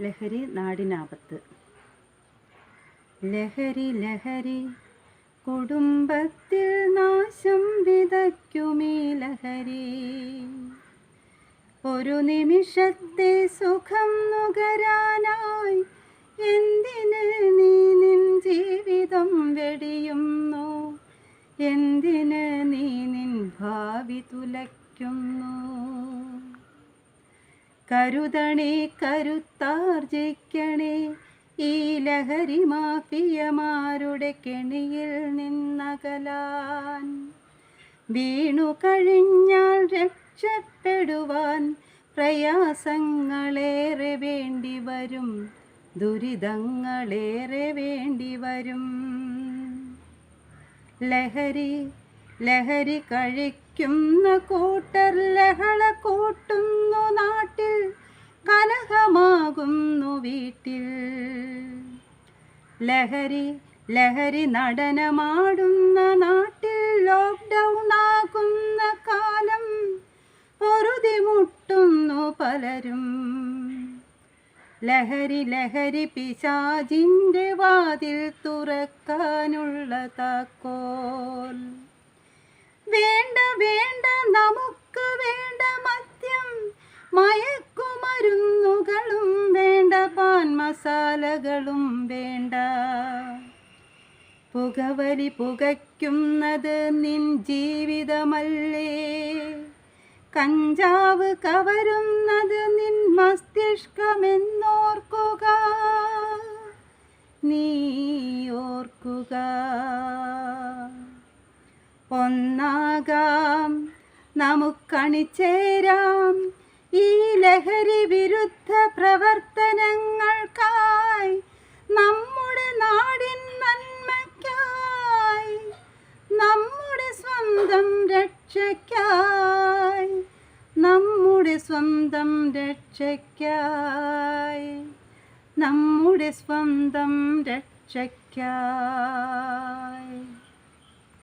ലഹരി നാടിനാപത്ത്. ലഹരി ലഹരി കുടുംബത്തിൽ നാശം വിതയ്ക്കുമീ ലഹരി. ഒരു നിമിഷത്തെ സുഖം നുകരാനായി എന്തിന് നീ നിൻ ജീവിതം വെടിയുന്നു? എന്തിന് നീ നിൻ ഭാവി തുലയ്ക്കുന്നു? കരുതണേ, കരുത്താർജിക്കണേ, ഈ ലഹരി മാഫിയമാരുടെ കെണിയിൽ നിന്നകലാൻ. വീണു കഴിഞ്ഞാൽ രക്ഷപ്പെടുവാൻ പ്രയാസങ്ങളേറെ വേണ്ടി വരും, ദുരിതങ്ങളേറെ വേണ്ടി വരും. ലഹരി ലഹരി കഴിക്കുന്ന കൂട്ടർ ലഹള കൂട്ടുന്നു നാട്ടിൽ, കലഹമാകുന്നു വീട്ടിൽ. ലഹരി ലഹരി നടനമാടുന്ന നാട്ടിൽ ലോക്ക്ഡൗൺ ആകുന്ന കാലം പൊറുതിമുട്ടുന്നു പലരും. ലഹരി ലഹരി പിശാചിൻ്റെ വാതിൽ തുറക്കാനുള്ള താക്കോൽ. വേണ്ട വേണ്ട നമുക്ക് വേണ്ട മദ്യം, മയക്കുമരുന്നുകളും വേണ്ട, പാൻ മസാലകളും വേണ്ട. പുകവലി പുകയ്ക്കുന്നത് നിൻ ജീവിതമല്ലേ? കഞ്ചാവ് കവരുന്നത് നിൻ മസ്തിഷ്കമെന്നോർക്കുക, നീ ഓർക്കുക. ഒന്നാകാം, നമുക്കണിചേരാം ഈ ലഹരി വിരുദ്ധ പ്രവർത്തനങ്ങൾക്കായി, നമ്മുടെ നാടിൻ നന്മയ്ക്കായി, നമ്മുടെ സ്വന്തം രക്ഷയ്ക്കായി, നമ്മുടെ സ്വന്തം രക്ഷയ്ക്കായി, നമ്മുടെ സ്വന്തം രക്ഷയ്ക്കായി.